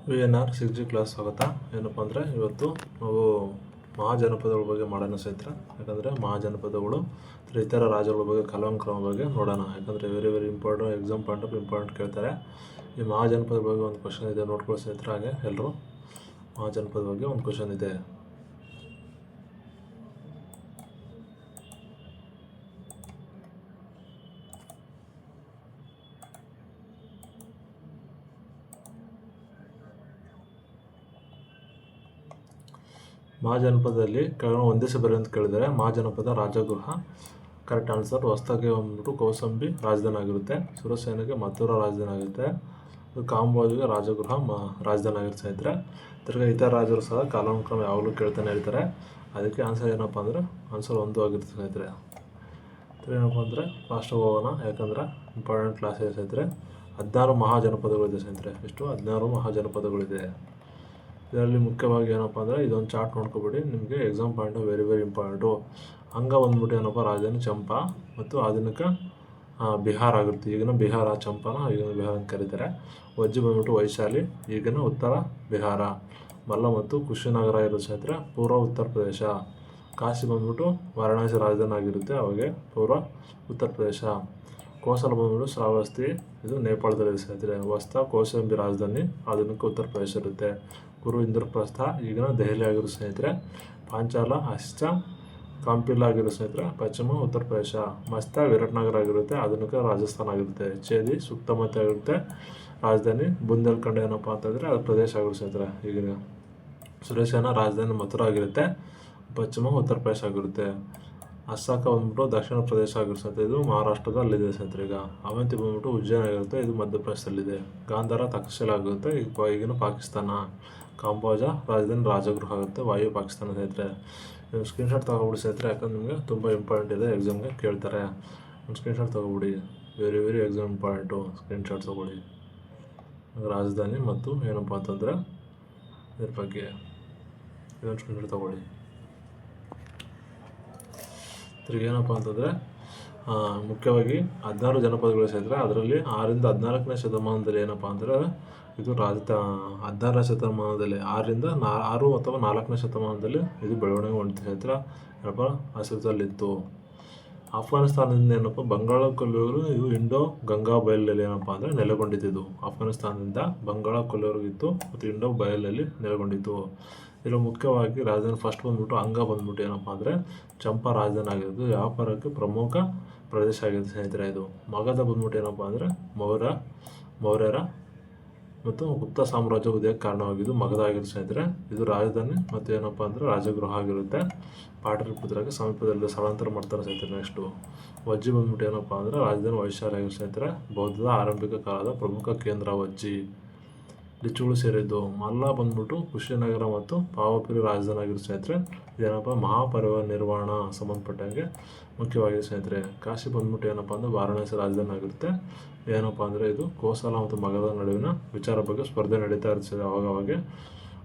VNR 6G class ಸ್ವಾಗತ. ಏನಪ್ಪ ಅಂದರೆ ಇವತ್ತು ನಾವು ಮಹಾಜನಪದಗಳ ಬಗ್ಗೆ ಮಾಡೋಣ ಸ್ನೇಹಿತರೆ. ಯಾಕಂದರೆ ಮಹಾಜನಪದಗಳು ಇತರ ರಾಜ್ಯಗಳ ಬಗ್ಗೆ ಕಾಲಾನುಕ್ರಮ ಬಗ್ಗೆ ನೋಡೋಣ. ಯಾಕಂದರೆ very important exam point of important ಕೇಳ್ತಾರೆ. ಈ ಮಹಾಜನಪದ ಬಗ್ಗೆ ಒಂದು ಕ್ವಶನ್ ಇದೆ, ನೋಡ್ಕೊಳ್ಳಿ ಸ್ನೇಹಿತರೆ. ಹಾಗೆ ಎಲ್ಲರೂ ಮಹಾಜನಪದ ಬಗ್ಗೆ ಒಂದು ಕ್ವಶನ್ ಇದೆ. ಮಹಾಜನಪದದಲ್ಲಿ ಕೆಳಗೆ ಒಂದೇ ಬರಿ ಅಂತ ಕೇಳಿದರೆ ಮಹಾಜನಪದ ರಾಜಗೃಹ ಕರೆಕ್ಟ್ ಆನ್ಸರ್. ಹೊಸದಾಗಿ ಬಂದ್ಬಿಟ್ಟು ಕೌಸಂಬಿ ರಾಜಧಾನಿ ಆಗಿರುತ್ತೆ. ಸುರಸೇನೆಗೆ ಮಥುರಾ ರಾಜಧಾನಿ ಆಗುತ್ತೆ. ಕಾಂಬೋಜ್ಗೆ ರಾಜಗೃಹ ರಾಜಧಾನಿ ಆಗಿರುತ್ತೆ ಸ್ನೇಹಿತರೆ. ತಿರ್ಗಿ ಇತರ ರಾಜರು ಸಹ ಕಾಲಾನುಕ್ರಮ ಯಾವಾಗಲೂ ಕೇಳ್ತಾನೆ ಇರ್ತಾರೆ. ಅದಕ್ಕೆ ಆನ್ಸರ್ ಏನಪ್ಪ ಅಂದರೆ ಆನ್ಸರ್ 1 ಆಗಿರುತ್ತೆ ಸ್ನೇಹಿತರೆ. ಏನಪ್ಪ ಅಂದರೆ ಫಾಸ್ಟಾಗಿ ಹೋಗೋಣ, ಯಾಕಂದರೆ ಇಂಪಾರ್ಟೆಂಟ್ ಕ್ಲಾಸ್ ಇದೆ ಸ್ನೇಹಿತರೆ. 16 ಮಹಾಜನಪದಗಳಿದೆ ಸ್ನೇಹಿತರೆ. ಎಷ್ಟು? 16 ಮಹಾಜನಪದಗಳಿದೆ. ಇದರಲ್ಲಿ ಮುಖ್ಯವಾಗಿ ಏನಪ್ಪ ಅಂದರೆ ಇದೊಂದು ಚಾರ್ಟ್ ನೋಡ್ಕೊಬಿಡಿ, ನಿಮಗೆ ಎಕ್ಸಾಮ್ ಪಾಯಿಂಟು ವೆರಿ ಇಂಪಾರ್ಟೆಂಟು. ಅಂಗ ಬಂದ್ಬಿಟ್ಟು ಏನಪ್ಪ ರಾಜಧಾನಿ ಚಂಪಾ ಮತ್ತು ಆಧುನಿಕ ಬಿಹಾರ ಆಗಿರುತ್ತೆ. ಈಗಿನ ಬಿಹಾರ, ಚಂಪಾನ ಈಗಿನ ಬಿಹಾರ ಅಂತ ಕರೀತಾರೆ. ವಜ್ಜಿ ಬಂದ್ಬಿಟ್ಟು ವೈಶಾಲಿ, ಈಗಿನ ಉತ್ತರ ಬಿಹಾರ. ಮಲ್ಲ ಮತ್ತು ಕುಶಿನಗರ ಇರೋ ಸ್ನೇಹಿತರೆ ಪೂರ್ವ ಉತ್ತರ ಪ್ರದೇಶ. ಕಾಶಿ ಬಂದ್ಬಿಟ್ಟು ವಾರಣಾಸಿ ರಾಜಧಾನಿ ಆಗಿರುತ್ತೆ, ಅವಾಗೆ ಪೂರ್ವ ಉತ್ತರ ಪ್ರದೇಶ. ಕೋಸಲ ಬಂದ್ಬಿಟ್ಟು ಶ್ರಾವಸ್ತಿ, ಇದು ನೇಪಾಳದಲ್ಲಿ ಸ್ನೇಹಿತರೆ. ವಸ್ತಾ ಕೌಸಂಬಿ ರಾಜಧಾನಿ, ಆಧುನಿಕ ಉತ್ತರ ಪ್ರದೇಶ ಇರುತ್ತೆ. ಗುರು ಇಂದ್ರಪ್ರಸ್ಥ, ಈಗಿನ ದೆಹಲಿ ಆಗಿರೋ ಸ್ನೇಹಿತರೆ. ಪಾಂಚಾಲ ಅಷ್ಟ ಕಾಂಪಿಲ ಆಗಿರೋ ಸ್ನೇಹಿತರೆ ಪಶ್ಚಿಮ ಉತ್ತರ ಪ್ರದೇಶ. ಮಸ್ತಾ ವಿರಾಟ್ನಗರ ಆಗಿರುತ್ತೆ, ಆಧುನಿಕ ರಾಜಸ್ಥಾನ ಆಗಿರುತ್ತೆ. ಚೇದಿ ಸುಕ್ತಮತಿ ಆಗಿರುತ್ತೆ, ರಾಜಧಾನಿ. ಬುಂದೇಲ್ಖಂಡ್ ಏನಪ್ಪ ಅಂತಂದರೆ ಅದು ಪ್ರದೇಶ ಆಗಿರುತ್ತೆ ಸ್ನೇಹಿತರೆ. ಈಗಿನ ಸುರೇಶನ ರಾಜಧಾನಿ ಮಥುರಾ ಆಗಿರುತ್ತೆ, ಪಶ್ಚಿಮ ಉತ್ತರ ಪ್ರದೇಶ ಆಗಿರುತ್ತೆ. ಅಸ್ಸಾಕ ಬಂದ್ಬಿಟ್ಟು ದಕ್ಷಿಣ ಪ್ರದೇಶ ಆಗಿರುತ್ತೆ, ಇದು ಮಹಾರಾಷ್ಟ್ರದಲ್ಲಿದೆ ಸ್ನೇಹಿತರೆ. ಈಗ ಅವಂತಿ ಬಂದ್ಬಿಟ್ಟು ಉಜ್ಜಯಿನಿ ಆಗಿರುತ್ತೆ, ಇದು ಮಧ್ಯಪ್ರದೇಶದಲ್ಲಿದೆ. ಗಾಂಧಾರ ತಕ್ಷಶಿಲ ಆಗಿರುತ್ತೆ, ಈಗಿನ ಪಾಕಿಸ್ತಾನ. ಕಾಂಬೋಜ ರಾಜಧಾನಿ ರಾಜಗೃಹ ಆಗುತ್ತೆ, ವಾಯು ಪಾಕಿಸ್ತಾನ ಸ್ನೇಹಿತರೆ. ನೀವು ಸ್ಕ್ರೀನ್ಶಾಟ್ ತೊಗೊಬಿಡಿ ಸ್ನೇಹಿತರೆ, ಯಾಕಂದ್ರೆ ನಿಮಗೆ ತುಂಬ ಇಂಪಾರ್ಟೆಂಟ್ ಇದೆ, ಎಕ್ಸಾಮ್ಗೆ ಕೇಳ್ತಾರೆ. ಒಂದು ಸ್ಕ್ರೀನ್ಶಾಟ್ ತೊಗೊಬಿಡಿ, ವೆರಿ ಎಕ್ಸಾಮ್ ಇಂಪಾರ್ಟೆಂಟು. ಸ್ಕ್ರೀನ್ಶಾಟ್ ತೊಗೊಳ್ಳಿ. ರಾಜಧಾನಿ ಮತ್ತು ಏನಪ್ಪ ಅಂತಂದರೆ ಇದ್ರ ಬಗ್ಗೆ ಇದೊಂದು ಸ್ಕ್ರೀನ್ಶಾಟ್ ತೊಗೊಳ್ಳಿ. ತಿರುಗಿ ಏನಪ್ಪ ಅಂತಂದರೆ ಮುಖ್ಯವಾಗಿ 16 ಜನಪದಗಳು ಸೇರಿದ್ರೆ ಅದರಲ್ಲಿ 6ರಿಂದ 14ನೇ ಶತಮಾನದಲ್ಲಿ ಏನಪ್ಪ ಅಂದರೆ ಇದು 16ನೇ ಶತಮಾನದಲ್ಲಿ 6 ಅಥವಾ 4ನೇ ಶತಮಾನದಲ್ಲಿ ಇದು ಬೆಳವಣಿಗೆ ಹೊಂದಿದೆ ಸ್ನೇಹಿತರೆ. ಏನಪ್ಪ ಅಸ್ತಿತ್ವದಲ್ಲಿತ್ತು. ಆಫ್ಘಾನಿಸ್ತಾನದಿಂದ ಏನಪ್ಪ ಬಂಗಾಳ ಕೊಲ್ಲಿಯವರು ಇದು ಇಂಡೋ ಗಂಗಾ ಬಯಲಲ್ಲಿ ಏನಪ್ಪ ಅಂದರೆ ನೆಲೆಗೊಂಡಿದ್ದು. ಆಫ್ಘಾನಿಸ್ತಾನದಿಂದ ಬಂಗಾಳ ಕೊಲ್ಲಿಯವರೆಗಿತ್ತು ಮತ್ತು ಇಂಡೋ ಬಯಲಲ್ಲಿ ನೆಲೆಗೊಂಡಿತ್ತು. ಇದರಲ್ಲಿ ಮುಖ್ಯವಾಗಿ ರಾಜಧಾನಿ ಫಸ್ಟ್ ಬಂದ್ಬಿಟ್ಟು ಅಂಗ ಬಂದ್ಬಿಟ್ಟು ಏನಪ್ಪ ಅಂದರೆ ಚಂಪಾ ರಾಜಧಾನಿ ಆಗಿರೋದು, ವ್ಯಾಪಾರಕ್ಕೆ ಪ್ರಮುಖ ಪ್ರದೇಶ ಆಗಿದೆ ಸ್ನೇಹಿತರೆ. ಇದು ಮಗಧ ಬಂದ್ಬಿಟ್ಟು ಏನಪ್ಪ ಅಂದರೆ ಮೌರ್ಯರ ಮತ್ತು ಗುಪ್ತ ಸಾಮ್ರಾಜ್ಯ ಉದಯಕ್ಕೆ ಕಾರಣವಾಗಿದ್ದು ಮಗಧ ಆಗಿರುತ್ತೆ ಸ್ನೇಹಿತರೆ. ಇದು ರಾಜಧಾನಿ ಮತ್ತು ಏನಪ್ಪ ಅಂದರೆ ರಾಜಗೃಹ ಆಗಿರುತ್ತೆ. ಪಾಟಲಿಪುತ್ರಕ್ಕೆ ಸಮೀಪದಲ್ಲಿ ಸ್ಥಳಾಂತರ ಮಾಡ್ತಾರೆ ಸ್ನೇಹಿತರೆ. ನೆಕ್ಸ್ಟು ವಜ್ಜಿ ಬಂದ್ಬಿಟ್ಟು ಏನಪ್ಪ ಅಂದರೆ ರಾಜಧಾನಿ ವೈಶಾಲಿ ಆಗಿರುತ್ತೆ ಸ್ನೇಹಿತರೆ. ಬೌದ್ಧದ ಆರಂಭಿಕ ಕಾಲದ ಪ್ರಮುಖ ಕೇಂದ್ರ ವಜ್ಜಿ. ಲಿಚ್ಚುಗಳು ಸೇರಿದ್ದು. ಮಲ್ಲ ಬಂದ್ಬಿಟ್ಟು ಕುಶಿನಗರ ಮತ್ತು ಪಾವಪುರಿ ರಾಜಧಾನಿ ಆಗಿರೋ ಸ್ನೇಹಿತರೆ. ಇದೇನಪ್ಪ ಮಹಾಪರಿನಿರ್ವಾಣ ಸಂಬಂಧಪಟ್ಟಂಗೆ ಮುಖ್ಯವಾಗಿದೆ ಸ್ನೇಹಿತರೆ. ಕಾಶಿ ಬಂದ್ಬಿಟ್ಟು ಏನಪ್ಪ ಅಂದರೆ ವಾರಣಾಸಿ ರಾಜಧಾನಿ ಆಗಿರುತ್ತೆ. ಏನಪ್ಪ ಅಂದರೆ ಇದು ಕೋಸಲ ಮತ್ತು ಮಗಧ ನಡುವಿನ ವಿಚಾರ ಬಗ್ಗೆ ಸ್ಪರ್ಧೆ ನಡೀತಾ ಇರ್ತದೆ ಅವಾಗವಾಗ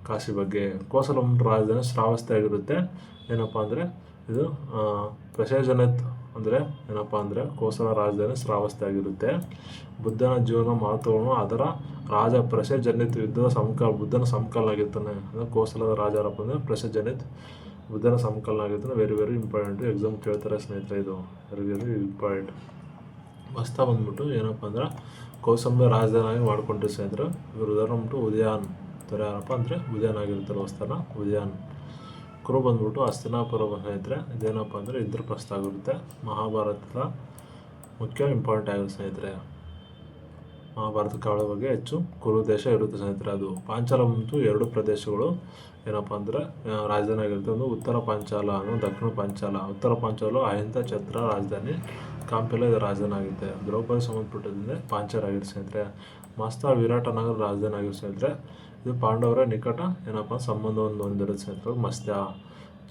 ಕಾಶಿ ಬಗ್ಗೆ. ಕೋಸಲ ಬಂದ್ಬಿಟ್ಟು ರಾಜಧಾನಿ ಶ್ರಾವಸ್ತಿ ಆಗಿರುತ್ತೆ. ಏನಪ್ಪ ಅಂದರೆ ಇದು ಪ್ರಸೇಜನೇತ್ ಅಂದರೆ ಏನಪ್ಪ ಅಂದರೆ ಕೋಸಲ ರಾಜಧಾನಿ ಶ್ರಾವಸ್ತಿ ಆಗಿರುತ್ತೆ. ಬುದ್ಧನ ಜೀವನ ಮಹತ್ವವನ್ನು ಅದರ ರಾಜ ಪ್ರಸೇಜನಿತ್ ಯುದ್ಧದ ಬುದ್ಧನ ಸಮಕಾಲೀನ ಆಗಿರ್ತಾನೆ. ಅಂದರೆ ಕೋಸಲದ ರಾಜ ಯಾರಪ್ಪ ಅಂದರೆ ಪ್ರಸೇಜನಿತ್, ಬುದ್ಧನ ಸಮಕಾಲೀನ ಆಗಿರ್ತಾನೆ. ವೆರಿ ಇಂಪಾರ್ಟೆಂಟು, ಎಕ್ಸಾಮ್ ಕೇಳ್ತಾರೆ ಸ್ನೇಹಿತರೆ. ಇದು ವೆರಿ ಇಂಪಾರ್ಟೆಂಟ್. ವಸ್ತಾ ಬಂದ್ಬಿಟ್ಟು ಏನಪ್ಪ ಅಂದ್ರೆ ಕೌಸಂಬಿ ರಾಜಧಾನಿಯಾಗಿ ಮಾಡ್ಕೊಂಡ್ರು ಸ್ನೇಹಿತರೆ. ಇವರು ಉದಾಹರಣೆ ಬಂದ್ಬಿಟ್ಟು ಉದಯಾನ್ ಯಾರಪ್ಪ ಅಂದರೆ ಉದಯಾನ್ ಆಗಿರ್ತಾರೆ ವಸ್ತಾನ, ಉದಯಾನ್. ಕುರು ಬಂದ್ಬಿಟ್ಟು ಹಸ್ತಿನಾಪುರ ಸ್ನೇಹಿತರೆ. ಇದೇನಪ್ಪ ಅಂದರೆ ಇಂದ್ರಪ್ರಸ್ಥ ಆಗಿರುತ್ತೆ. ಮಹಾಭಾರತದ ಮುಖ್ಯ ಇಂಪಾರ್ಟೆಂಟ್ ಆಗಿರುತ್ತೆ ಸ್ನೇಹಿತರೆ. ಮಹಾಭಾರತ ಕಾಲದ ಬಗ್ಗೆ ಹೆಚ್ಚು ಕುರು ದೇಶ ಇರುತ್ತೆ ಸ್ನೇಹಿತರೆ. ಅದು ಪಾಂಚಾಲ ಬಂತು 2 ಪ್ರದೇಶಗಳು ಏನಪ್ಪ ಅಂದರೆ ರಾಜಧಾನಿ ಆಗಿರುತ್ತೆ. ಒಂದು ಉತ್ತರ ಪಾಂಚಾಲ, ದಕ್ಷಿಣ ಪಾಂಚಾಲ. ಉತ್ತರ ಪಾಂಚಾಲ ಅಹಿಂದ ಛತ್ರ ರಾಜಧಾನಿ. ಕಾಂಪಿಲ ಇದು ರಾಜಧಾನಿ ಆಗುತ್ತೆ. ದ್ರೌಪದಿ ಸಂಬಂಧಪಟ್ಟದಿಂದ ಪಾಂಚಾಲ ಆಗಿರುತ್ತೆ ಸ್ನೇಹಿತರೆ. ಮಸ್ತಾ ವಿರಾಟನಗರ ರಾಜಧಾನಿ ಆಗಿರುತ್ತೆ ಸ್ನೇಹಿತರೆ. ಇದು ಪಾಂಡವರ ನಿಕಟ ಏನಪ್ಪ ಸಂಬಂಧವನ್ನು ಹೊಂದಿರುತ್ತೆ ಸ್ನೇಹಿತರೆ. ಮಸ್ತ್ಯ.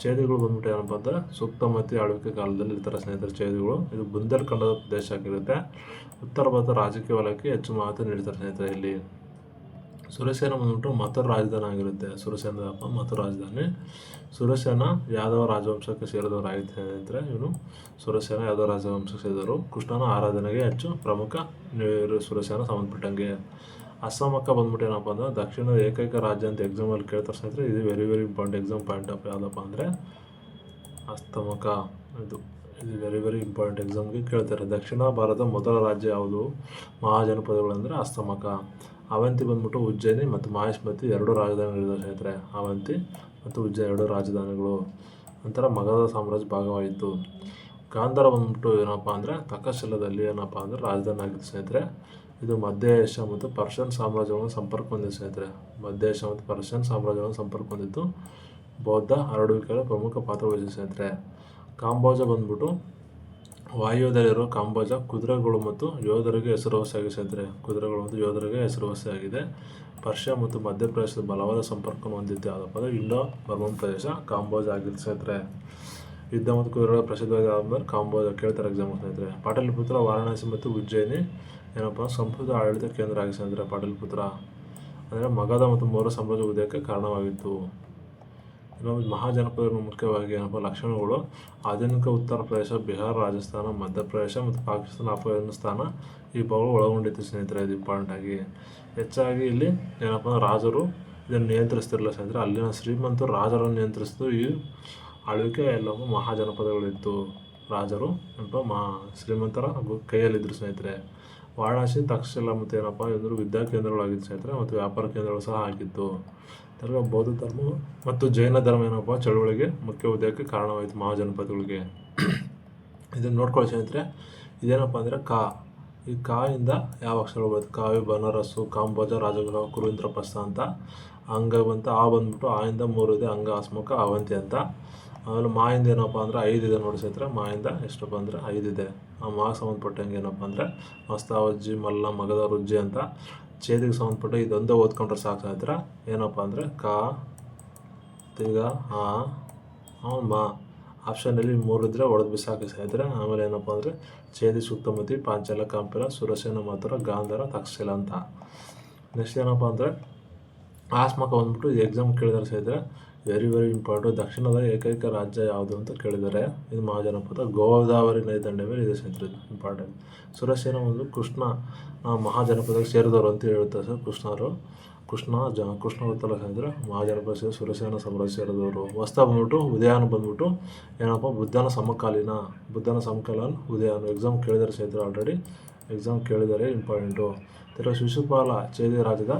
ಚೇದಿಗಳು ಬಂದ್ಬಿಟ್ಟು ಏನಪ್ಪ ಅಂದರೆ ಸುಕ್ತಮತಿ ಆಳ್ವಿಕೆ ಕಾಲದಲ್ಲಿ ಇರ್ತಾರೆ ಸ್ನೇಹಿತರೆ. ಚೇದಿಗಳು ಇದು ಬುಂದೇಲ್ಖಂಡದ ಪ್ರದೇಶ ಆಗಿರುತ್ತೆ. ಉತ್ತರ ಭಾರತ ರಾಜಕೀಯ ವಲಯಕ್ಕೆ ಹೆಚ್ಚು ಮಹತ್ವ ನೀಡ್ತಾರೆ ಸ್ನೇಹಿತರೆ. ಇಲ್ಲಿ ಸುರಸೇನ ಬಂದ್ಬಿಟ್ಟು ಮಥುರ ರಾಜಧಾನಿ ಆಗಿರುತ್ತೆ. ಸುರಸೇನದಪ್ಪ ಮಥುರ ರಾಜಧಾನಿ. ಸುರಸೇನ ಯಾದವ ರಾಜವಂಶಕ್ಕೆ ಸೇರಿದವರಾಗಿತ್ತು ಸ್ನೇಹಿತರೆ. ಇವನು ಸುರಸೇನ ಯಾದವ ರಾಜವಂಶಕ್ಕೆ ಸೇರಿದವರು. ಕೃಷ್ಣನ ಆರಾಧನೆಗೆ ಹೆಚ್ಚು ಪ್ರಮುಖ ಸುರಸೇನ ಸಂಬಂಧಪಟ್ಟಂಗೆ. ಅಸಮಕ ಬಂದ್ಬಿಟ್ಟು ಏನಪ್ಪ ಅಂದ್ರೆ ದಕ್ಷಿಣದ ಏಕೈಕ ರಾಜ್ಯ ಅಂತ ಎಕ್ಸಾಮಲ್ಲಿ ಕೇಳ್ತಾರೆ ಸ್ನೇಹಿತರೆ. ಇದು very important exam point of ಯಾವುದಪ್ಪ ಅಂದರೆ ಅಸ್ತಮಕ. ಇದು ವೆರಿ ಇಂಪಾರ್ಟೆಂಟ್ ಎಕ್ಸಾಮ್ಗೆ ಕೇಳ್ತಾರೆ. ದಕ್ಷಿಣ ಭಾರತದ ಮೊದಲ ರಾಜ್ಯ ಯಾವುದು? ಮಹಾಜನಪದಗಳಂದರೆ ಅಸ್ತಮಕ. ಅವಂತಿ ಬಂದ್ಬಿಟ್ಟು ಉಜ್ಜಯಿನಿ ಮತ್ತು ಮಾಹಿಷ್ಮತಿ 2 ರಾಜಧಾನಿಗಳಿವೆ ಸ್ನೇಹಿತರೆ. ಅವಂತಿ ಮತ್ತು ಉಜ್ಜಯಿನಿ 2 ರಾಜಧಾನಿಗಳು. ನಂತರ ಮಗಧ ಸಾಮ್ರಾಜ್ಯ ಭಾಗವಾಯಿತು. ಗಾಂಧಾರ ಬಂದ್ಬಿಟ್ಟು ಏನಪ್ಪ ಅಂದರೆ ತಕ್ಷಶಿಲದಲ್ಲಿ ಏನಪ್ಪ ಅಂದರೆ ರಾಜಧಾನಿ ಆಗಿತ್ತು ಸ್ನೇಹಿತರೆ. ಇದು ಮಧ್ಯ ಏಷ್ಯಾ ಮತ್ತು ಪರ್ಷಿಯನ್ ಸಾಮ್ರಾಜ್ಯಗಳನ್ನು ಸಂಪರ್ಕ ಹೊಂದಿದೆ ಸ್ನೇಹಿತರೆ. ಮಧ್ಯ ಏಷ್ಯಾ ಮತ್ತು ಪರ್ಷಿಯನ್ ಸಾಮ್ರಾಜ್ಯಗಳನ್ನು ಸಂಪರ್ಕ ಹೊಂದಿದ್ದು ಬೌದ್ಧ ಹರಡುವಿಕೆಗಳ ಪ್ರಮುಖ ಪಾತ್ರ ವಹಿಸಿದೆ ಸ್ನೇಹಿತರೆ. ಕಾಂಬೋಜ ಬಂದ್ಬಿಟ್ಟು ವಾಯುವ್ಯದಲ್ಲಿರೋ ಕಾಂಬೋಜ ಕುದುರೆಗಳು ಮತ್ತು ಯೋಧರಿಗೆ ಹೆಸರುವಾಸಿಯಾಗಿದೆ ಸ್ನೇಹಿತರೆ. ಕುದುರೆಗಳು ಮತ್ತು ಯೋಧರಿಗೆ ಹೆಸರುವಾಸಿಯಾಗಿದೆ. ಪರ್ಷಿಯಾ ಮತ್ತು ಮಧ್ಯಪ್ರದೇಶದ ಬಲವಾದ ಸಂಪರ್ಕವನ್ನು ಹೊಂದಿದ್ದು ಯಾವುದಪ್ಪ ಅಂದರೆ ಇಂಡೋ ಬರ್ಮನ್ ಪ್ರದೇಶ ಕಾಂಬೋಜ ಆಗಿತ್ತು ಸ್ನೇಹಿತರೆ. ಯುದ್ಧ ಮತ್ತು ಕುದುರೆಗಳ ಪ್ರಸಿದ್ಧವಾದ ಆದ್ಮೇಲೆ ಕಾಂಬೋಜ ಕೇಳ್ತಾರೆ ಎಕ್ಸಾಮ್ ಸ್ನೇಹಿತರೆ. ಪಾಟಲಿಪುತ್ರ, ವಾರಣಾಸಿ ಮತ್ತು ಉಜ್ಜಯಿನಿ ಏನಪ್ಪ ಸಂಸ್ಕೃತ ಆಡಳಿತ ಕೇಂದ್ರ ಆಗಿದೆ ಸ್ನೇಹಿತರೆ. ಪಾಟಲಿಪುತ್ರ ಅಂದರೆ ಮಗಧ ಮತ್ತು ಮೌರ್ಯ ಸಾಮ್ರಾಜ್ಯ ಉದಯಕ್ಕೆ ಕಾರಣವಾಗಿತ್ತು. ಇನ್ನು ಮಹಾಜನಪದಗಳು ಮುಖ್ಯವಾಗಿ ಏನಪ್ಪ ಲಕ್ಷಣಗಳು: ಆಧುನಿಕ ಉತ್ತರ ಪ್ರದೇಶ, ಬಿಹಾರ, ರಾಜಸ್ಥಾನ, ಮಧ್ಯಪ್ರದೇಶ ಮತ್ತು ಪಾಕಿಸ್ತಾನ, ಅಫ್ಘಾನಿಸ್ತಾನ ಈ ಭಾಗಗಳು ಒಳಗೊಂಡಿತ್ತು ಸ್ನೇಹಿತರೆ. ಇದು ಇಂಪಾರ್ಟೆಂಟ್ ಆಗಿ ಹೆಚ್ಚಾಗಿ ಇಲ್ಲಿ ಏನಪ್ಪ ರಾಜರು ಇದನ್ನು ನಿಯಂತ್ರಿಸ್ತಿರಲಿಲ್ಲ ಸ್ನೇಹಿತರೆ. ಅಲ್ಲಿನ ಶ್ರೀಮಂತರು ರಾಜರನ್ನು ನಿಯಂತ್ರಿಸಿದ್ದು ಈ ಆಳ್ವಿಕೆ ಎಲ್ಲವೂ ಮಹಾಜನಪದಗಳಿತ್ತು. ರಾಜರು ಏನಪ್ಪ ಶ್ರೀಮಂತರ ಕೈಯಲ್ಲಿದ್ದರು ಸ್ನೇಹಿತರೆ. ವಾರಣಾಸಿ, ತಕ್ಷಶಿಲ ಮತ್ತು ಏನಪ್ಪ ಇವರು ವಿದ್ಯಾ ಕೇಂದ್ರಗಳಾಗಿತ್ತು ಸ್ನೇಹಿತರೆ ಮತ್ತು ವ್ಯಾಪಾರ ಕೇಂದ್ರಗಳು ಸಹ ಆಗಿತ್ತು. ತಿರ್ಗ ಬೌದ್ಧ ಧರ್ಮ ಮತ್ತು ಜೈನ ಧರ್ಮ ಏನಪ್ಪ ಚಳುವಳಿಗೆ ಮುಖ್ಯ ಉದಯಕ್ಕೆ ಕಾರಣವಾಯಿತು ಮಹಾಜನಪದಗಳಿಗೆ. ಇದನ್ನು ನೋಡ್ಕೊಳ್ಳಿ ಸ್ನೇಹಿತರೆ. ಇದೇನಪ್ಪ ಅಂದರೆ ಈ ಇಂದ ಯಾವ ಅಕ್ಷರಗಳು ಬರುತ್ತೆ? ಕಾವ್ಯ, ಬನಾರಸ್ಸು, ಕಾಂಬೋಜ, ರಾಜಗೃಹ, ಕುರುವಿಂದ್ರಪ್ರಸ್ಥ ಅಂತ. ಅಂಗ ಬಂತು ಬಂದ್ಬಿಟ್ಟು ಇಂದ 3 ಇದೆ: ಅಂಗ, ಅಸ್ಮಕ, ಅವಂತಿ ಅಂತ. ಆಮೇಲೆ ಮಾಯಿಂದ ಏನಪ್ಪ ಅಂದರೆ 5 ಇದೆ ನೋಡಿ ಸ್ನೇಹಿತರೆ. ಮಾಯಿಂದ ಎಷ್ಟಪ್ಪ ಅಂದರೆ 5 ಇದೆ. ಆ ಮಾಗೆ ಸಂಬಂಧಪಟ್ಟಂಗೆ ಏನಪ್ಪ ಅಂದರೆ ಮಸ್ತಾವಜ್ಜಿ, ಮಲ್ಲ, ಮಗಧ, ರುಜ್ಜಿ ಅಂತ. ಛೇದಿಗೆ ಸಂಬಂಧಪಟ್ಟ ಇದೊಂದೇ ಓದ್ಕೊಂಡ್ರೆ ಸಾಕು ಸ್ನೇಹಿತರೆ. ಏನಪ್ಪ ಅಂದರೆ ತಿರ್ಗ ಮಾ ಆಪ್ಷನಲ್ಲಿ 3 ಇದ್ದರೆ ಹೊಡೆದು ಬಿಸಾಕಿ ಸ್ನೇಹಿತರೆ. ಆಮೇಲೆ ಏನಪ್ಪ ಅಂದರೆ ಛೇದಿ, ಸುಕ್ತಮತಿ, ಪಾಂಚಾಲ, ಕಾಂಪಿಲ, ಸುರಸೇನ, ಮಥುರ, ಗಾಂಧಾರ, ತಕ್ಷಶಿಲ ಅಂತ. ನೆಕ್ಸ್ಟ್ ಏನಪ್ಪ ಅಂದರೆ ಆಸ್ಮಕ ಬಂದ್ಬಿಟ್ಟು ಈ ಎಕ್ಸಾಮ್ ಕೇಳಿದ್ದಾರೆ ಸ್ನೇಹಿತರೆ. Very important. ದಕ್ಷಿಣದ ಏಕೈಕ ರಾಜ್ಯ ಯಾವುದು ಅಂತ ಕೇಳಿದ್ದಾರೆ. ಇದು ಮಹಾಜನಪದ. ಗೋದಾವರಿ ನದಿ ದಂಡೆ ಮೇಲೆ ಇದೆ ಸ್ನೇಹಿತರೆ. ಇದು ಇಂಪಾರ್ಟೆಂಟ್. ಸುರಸೇನ ಒಂದು ಕೃಷ್ಣ ಮಹಾಜನಪದಕ್ಕೆ ಸೇರಿದವರು ಅಂತ ಹೇಳ್ತಾರೆ ಸರ್. ಕೃಷ್ಣ ಗೊತ್ತಲ್ಲ ಸ್ನೇಹಿತರೆ. ಮಹಾಜನಪದ ಸುರಸೇನ ಸಾಮ್ರಾಜ್ಯ ಸೇರಿದವರು. ವಸ್ತ ಬಂದ್ಬಿಟ್ಟು ಉದಯನ ಬಂದ್ಬಿಟ್ಟು ಏನಪ್ಪ ಬುದ್ಧನ ಸಮಕಾಲೀನ ಉದಯನ ಎಕ್ಸಾಮ್ ಕೇಳಿದ್ದಾರೆ ಸ್ನೇಹಿತರೆ. ಆಲ್ರೆಡಿ ಎಕ್ಸಾಮ್ ಕೇಳಿದ್ದಾರೆ, ಇಂಪಾರ್ಟೆಂಟು. ತಿರ್ಗ ಶಿಶುಪಾಲ ಛೇದಿ ರಾಜ್ಯದ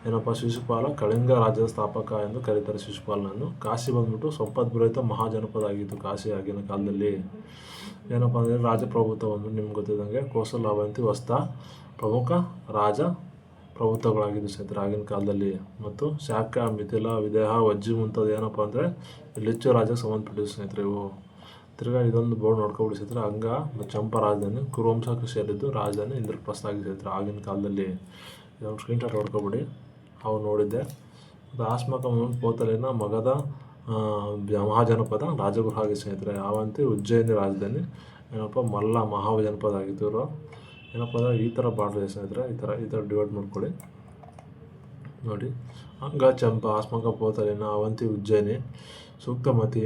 ಏನಪ್ಪ ಶಿಶುಪಾಲ ಕಳಿಂಗ ರಾಜ್ಯದ ಸ್ಥಾಪಕ ಎಂದು ಕರೀತಾರೆ ಶಿಶುಪಾಲನನ್ನು. ಕಾಶಿ ಬಂದ್ಬಿಟ್ಟು ಸಂಪದ್ಭರಿತ ಮಹಾಜನಪದ ಆಗಿತ್ತು ಕಾಶಿ ಆಗಿನ ಕಾಲದಲ್ಲಿ. ಏನಪ್ಪ ಅಂದರೆ ರಾಜಪ್ರಭುತ್ವ ಬಂದ್ಬಿಟ್ಟು ನಿಮ್ಗೆ ಗೊತ್ತಿದ್ದಂಗೆ ಕೋಸಲ, ಅವಂತಿ, ವಸ್ತ ಪ್ರಮುಖ ರಾಜ ಪ್ರಭುತ್ವಗಳಾಗಿದ್ದು ಸ್ನೇಹಿತರೆ ಆಗಿನ ಕಾಲದಲ್ಲಿ. ಮತ್ತು ಶಾಕ್ಯ, ಮಿಥಿಲ, ವಿದೇಹ, ವಜ್ಜಿ ಮುಂತಾದ ಏನಪ್ಪ ಅಂದರೆ ಲಿಚ್ಚು ರಾಜ್ಯಕ್ಕೆ ಸಂಬಂಧಪಟ್ಟಿದ್ದು ಸ್ನೇಹಿತರೆ ಇವು. ತಿರ್ಗಾ ಇದೊಂದು ಬೋರ್ಡ್ ನೋಡ್ಕೊಬಿಡಿ ಸ್ನೇಹಿತರೆ. ಅಂಗ ಮತ್ತು ಚಂಪ ರಾಜಧಾನಿ ಕುರುವಂಶಕ್ಕೆ ಸೇರಿದ್ದು ರಾಜಧಾನಿ ಇಂದ್ರಪ್ರಸ್ಥ ಆಗಿದೆ ಸ್ನೇಹಿತರೆ ಆಗಿನ ಕಾಲದಲ್ಲಿ. ಇದೊಂದು ಸ್ಕ್ರೀನ್ಶಾಟ್ ಹೊಡ್ಕೊಬಿಡಿ. ಅವು ನೋಡಿದ್ದೆ. ಅದು ಆಸ್ಮಕ ಪೋತಲಿನ ಮಗಧ ಮಹಾಜನಪದ ರಾಜಗೃಹ ಆಗಿದೆ ಸ್ನೇಹಿತರೆ. ಅವಂತಿ ಉಜ್ಜಯಿನಿ ರಾಜಧಾನಿ ಏನಪ್ಪ ಮಲ್ಲ ಮಹಾಜನಪದ ಆಗಿತ್ತು ಇವರು. ಏನಪ್ಪ ಅಂದರೆ ಈ ಥರ ಬಾರ್ಡರ್ ಸ್ನೇಹಿತರೆ. ಈ ಥರ ಡಿವೈಡ್ ಮಾಡ್ಕೊಳ್ಳಿ ನೋಡಿ. ಅಂಗ, ಚಂಪ, ಆಸ್ಮಕ, ಪೋತಲಿನ, ಅವಂತಿ, ಉಜ್ಜಯಿನಿ, ಸೂಕ್ತಮತಿ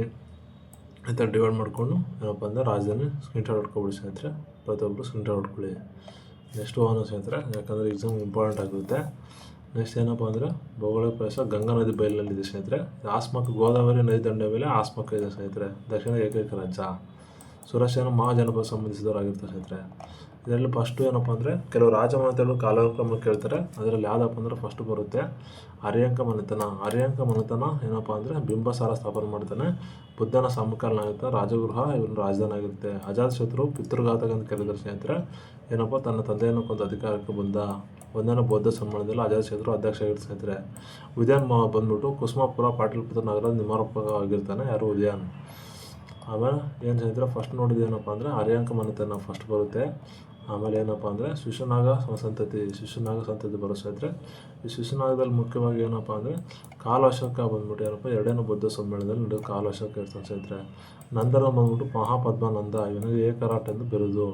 ಈ ಥರ ಡಿವೈಡ್ ಮಾಡಿಕೊಂಡು ಏನಪ್ಪ ಅಂದರೆ ರಾಜಧಾನಿ ಸ್ಕ್ರೀನ್ಶಾಟ್ ಹೊಡ್ಕೊಬಿಡಿ ಸ್ನೇಹಿತರೆ. ಪ್ರತಿಯೊಬ್ಬರು ಸ್ಕ್ರೀನ್ಶಾಟ್ ಹೊಡ್ಕೊಳ್ಳಿ. ನೆಕ್ಸ್ಟ್ ಸ್ನೇಹಿತರೆ, ಯಾಕಂದರೆ ಎಕ್ಸಾಮ್ ಇಂಪಾರ್ಟೆಂಟ್ ಆಗುತ್ತೆ. ನೆಕ್ಸ್ಟ್ ಏನಪ್ಪ ಅಂದರೆ ಭೌಗೋಳಿಕ ಪ್ರದೇಶ ಗಂಗಾ ನದಿ ಬಯಲಿನಲ್ಲಿದೆ ಸ್ನೇಹಿತರೆ. ಆಸ್ಮಕ ಗೋದಾವರಿ ನದಿ ದಂಡೆ ಮೇಲೆ ಆಸ್ಮಕ ಇದೆ ಸ್ನೇಹಿತರೆ. ದಕ್ಷಿಣ ಏಕೈಕ ರಾಜ್ಯ. ಸುರಸೇನ ಮಹಾಜನಪದ ಸಂಬಂಧಿಸಿದವರಾಗಿರ್ತಾರೆ ಸ್ನೇಹಿತರೆ. ಇದರಲ್ಲಿ ಫಸ್ಟು ಏನಪ್ಪ ಅಂದರೆ ಕೆಲವು ರಾಜಮನೆತನಗಳು ಕಾಲಾನುಕ್ರಮ ಕೇಳ್ತಾರೆ. ಅದರಲ್ಲಿ ಯಾವುದಪ್ಪ ಅಂದರೆ ಫಸ್ಟ್ ಬರುತ್ತೆ ಅರ್ಯಂಕ ಮನೆತನ ಏನಪ್ಪ ಅಂದರೆ ಬಿಂಬಸಾರ ಸ್ಥಾಪನೆ ಮಾಡ್ತಾನೆ. ಬುದ್ಧನ ಸಮಕಾಲೀನ ಆಗುತ್ತೆ. ರಾಜಗೃಹ ಇವನ ರಾಜಧಾನಿ ಆಗಿರುತ್ತೆ. ಅಜಾತಶತ್ರು ಪಿತೃಘಾತಕ ಅಂತ ಕರೀತಾರೆ ಸ್ನೇಹಿತರೆ. ಏನಪ್ಪ ತನ್ನ ತಂದೆಯನ್ನು ಕೊಂದು ಅಧಿಕಾರಕ್ಕೆ ಒಂದನೇ ಬೌದ್ಧ ಸಮ್ಮೇಳನದಲ್ಲಿ ಅಜಾತಶತ್ರು ಅಧ್ಯಕ್ಷ ಆಗಿರ್ತಾರೆ ಸ್ನೇಹಿತರೆ. ಉದಯನ್ ಬಂದ್ಬಿಟ್ಟು ಕುಸುಮಾಪುರ ಪಾಟಲಿಪುತ್ರ ನಗರದ ನಿಮಾರ್ಪಕವಾಗಿರ್ತಾನೆ. ಯಾರು? ಉದಯನ್. ಆಮೇಲೆ ಏನು ಸ್ನೇಹಿತರೆ ಫಸ್ಟ್ ನೋಡಿದ್ದು ಏನಪ್ಪ ಅಂದರೆ ಅರ್ಯಂಕ ಮನೆತನ ಫಸ್ಟ್ ಬರುತ್ತೆ. ಆಮೇಲೆ ಏನಪ್ಪ ಅಂದರೆ ಶಿಶುನಾಗ ಸಂತತಿ ಬರೋ ಸ್ನೇಹಿತರೆ. ಈ ಶಿಶುನಾಗದಲ್ಲಿ ಮುಖ್ಯವಾಗಿ ಏನಪ್ಪ ಅಂದರೆ ಕಾಲಶಕ ಬಂದ್ಬಿಟ್ಟು ಏನಪ್ಪ 2ನೇ ಬೌದ್ಧ ಸಮ್ಮೇಳನದಲ್ಲಿ ನಡೆದು ಕಾಲಶಕ ಇರ್ತಾನೆ ಸ್ನೇಹಿತರೆ. ನಂದನ ಬಂದ್ಬಿಟ್ಟು ಮಹಾಪದ್ಮಾನಂದ, ಇವನಿಗೆ ಏಕರಾಟ್ ಎಂದು ಬಿರುದು.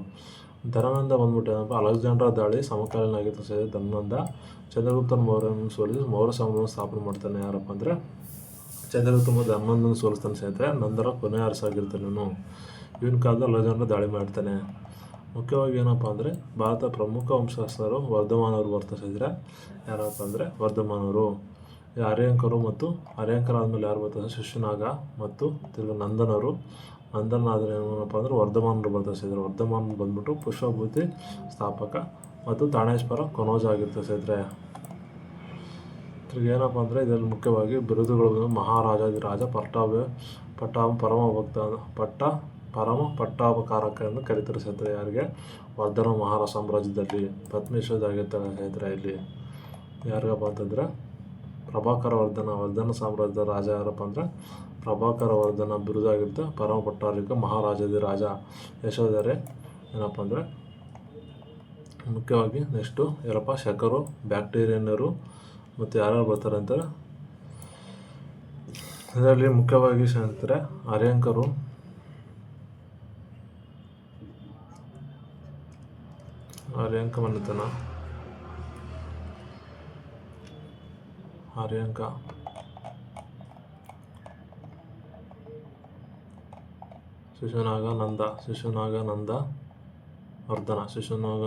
ಧನನಂದ ಬಂದ್ಬಿಟ್ಟು ಏನಪ್ಪ ಅಲೆಕ್ಸಾಂಡ್ರ ದಾಳಿ ಸಮಕಾಲೀನ ಆಗಿರ್ತಾನೆ ಸ್ನೇಹಿತರೆ. ಧನನಂದ ಚಂದ್ರಗುಪ್ತನ ಮೌರ್ಯನನ್ನು ಸೋಲಿಸಿ ಮೌರ್ಯ ಸಾಮ್ರಾಜ್ಯವನ್ನು ಸ್ಥಾಪನೆ ಮಾಡ್ತಾನೆ. ಯಾರಪ್ಪ ಅಂದರೆ ಚಂದ್ರಗುಪ್ತ ಮತ್ತು ಹನ್ನೊಂದನ್ನು ಸೋಲಿಸ್ತಾನೆ ಸ್ನೇಹಿತರೆ. ನಂದರ ಕೊನೆಯ ಅರಸ ಆಗಿರ್ತಾನೆ ಇವನು. ಇವನ ಕಾಲದಲ್ಲಿ ಅಲೆಕ್ಸಾಂಡ್ರ ದಾಳಿ ಮಾಡ್ತಾನೆ. ಮುಖ್ಯವಾಗಿ ಏನಪ್ಪ ಅಂದರೆ ಭಾರತ ಪ್ರಮುಖ ವಂಶಸ್ಥರು ವರ್ಧಮಾನವರು ಬರ್ತಾ ಇದ್ದರೆ ಯಾರಪ್ಪ ಅಂದರೆ ವರ್ಧಮಾನವರು. ಈ ಅರ್ಯಾಂಕರು ಮತ್ತು ಅರ್ಯಾಂಕರ ಆದಮೇಲೆ ಯಾರು ಬರ್ತಾರೆ ಶಿಶುನಾಗ ಮತ್ತು ತಿರ್ಗಿ ನಂದನರು. ನಂದನ ಆದರೆ ಏನಪ್ಪ ಅಂದರೆ ವರ್ಧಮಾನರು ಬರ್ತಾ ಇದ್ದರು. ವರ್ಧಮಾನ ಬಂದ್ಬಿಟ್ಟು ಪುಷ್ಪಭೂತಿ ಸ್ಥಾಪಕ ಮತ್ತು ತಾಣೇಶ್ವರ ಕೊನೋಜ ಆಗಿರ್ತಾ. ತಿರ್ಗಿ ಏನಪ್ಪ ಅಂದರೆ ಇದರಲ್ಲಿ ಮುಖ್ಯವಾಗಿ ಬಿರುದುಗಳು ಮಹಾರಾಜಾಧಿರಾಜ ಪರಮ ಪಟ್ಟಾಪಕಾರಕ ಎಂದು ಕರೀತಾರೆ ಸ್ನೇಹಿತರೆ. ಯಾರಿಗೆ ವರ್ಧನ ಮಹಾರಾಜ ಸಾಮ್ರಾಜ್ಯದಲ್ಲಿ ಪದ್ಮೇಶ್ವರಾಗಿರ್ತಾರೆ ಸ್ನೇಹಿತರೆ. ಇಲ್ಲಿ ಯಾರಿಗಪ್ಪ ಅಂತಂದರೆ ಪ್ರಭಾಕರ ವರ್ಧನ ಸಾಮ್ರಾಜ್ಯದ ರಾಜ ಯಾರಪ್ಪ ಅಂದರೆ ಪ್ರಭಾಕರ ವರ್ಧನ ಬಿರುದಾಗಿರುತ್ತೆ. ಪರಮ ಪಟ್ಟಾಭಿಷೇಕ ಮಹಾರಾಜಾಧಿರಾಜ ಯಶೋಧರೆ ಏನಪ್ಪ ಅಂದರೆ ಮುಖ್ಯವಾಗಿ. ನೆಕ್ಸ್ಟು ಯಾರಪ್ಪ ಶಕರು, ಬ್ಯಾಕ್ಟೀರಿಯನ್ನರು ಮತ್ತು ಯಾರ್ಯಾರು ಬರ್ತಾರೆ ಅಂತಾರೆ ಇದರಲ್ಲಿ ಮುಖ್ಯವಾಗಿ ಸ್ನೇಹಿತರೆ ಅರ್ಯಾಂಕರು, ಅರ್ಯಾಂಕ ಮನೆತನ, ಅರ್ಯಾಂಕ ಶಿಶುನಾಗ ನಂದ ವರ್ಧನ, ಶಿಶುನಾಗ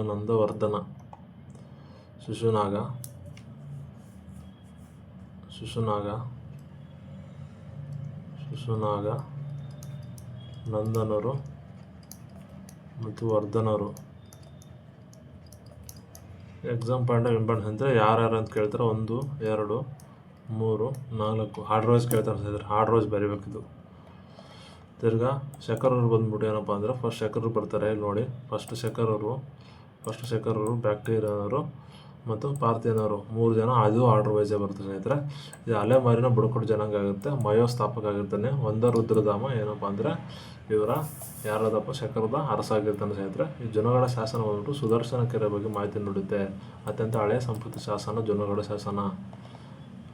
ನಂದನರು ಮತ್ತು ವರ್ಧನರು. ಎಕ್ಸಾಮ್ ಪಾಯಿಂಟ್ ಆಫ್ ಇಂಪಾರ್ಟೆನ್ಸ್ ಅಂದರೆ ಯಾರ್ಯಾರು ಅಂತ ಕೇಳ್ತಾರೆ 1 2 3 4 ಆರ್ಡರ್ ವೈಸ್ ಕೇಳ್ತಾರೆ ಸ್ನೇಹಿತರೆ. ಆರ್ಡರ್ ವೈಸ್ ಬರೀಬೇಕಿದು. ತಿರ್ಗಾ ಶಕರರು ಬಂದ್ಬಿಟ್ಟು ಏನಪ್ಪ ಅಂದರೆ ಫಸ್ಟ್ ಶಕರರು ಬರ್ತಾರೆ. ಇಲ್ಲಿ ನೋಡಿ ಫಸ್ಟ್ ಶಕರರು ಬ್ಯಾಕ್ಟೀರಿಯನರು ಮತ್ತು ಪಾರ್ಥಿಯನರು 3 ಜನ. ಅದು ಆರ್ಡರ್ ವೈಸೇ ಬರುತ್ತೆ ಸ್ನೇಹಿತರೆ. ಇದು ಅಲೆಮಾರಿನ ಬುಡಕಟ್ಟು ಜನಾಂಗ ಆಗುತ್ತೆ. ಮಯೋಸ್ಥಾಪಕ ಆಗಿರ್ತಾನೆ. ರುದ್ರಧಾಮ ಏನಪ್ಪ ಅಂದರೆ ಇವರ ಯಾರದಪ್ಪ ಶಕರದ ಅರಸ ಆಗಿರ್ತಾನೆ ಸ್ನೇಹಿತರೆ. ಈ ಜನಗಣ ಶಾಸನ ಬಂದ್ಬಿಟ್ಟು ಸುದರ್ಶನ ಕೆರೆ ಬಗ್ಗೆ ಮಾಹಿತಿ ನೀಡುತ್ತೆ. ಅತ್ಯಂತ ಹಳೆಯ ಸಂಸ್ಕೃತಿ ಶಾಸನ ಜನಗಣ ಶಾಸನ.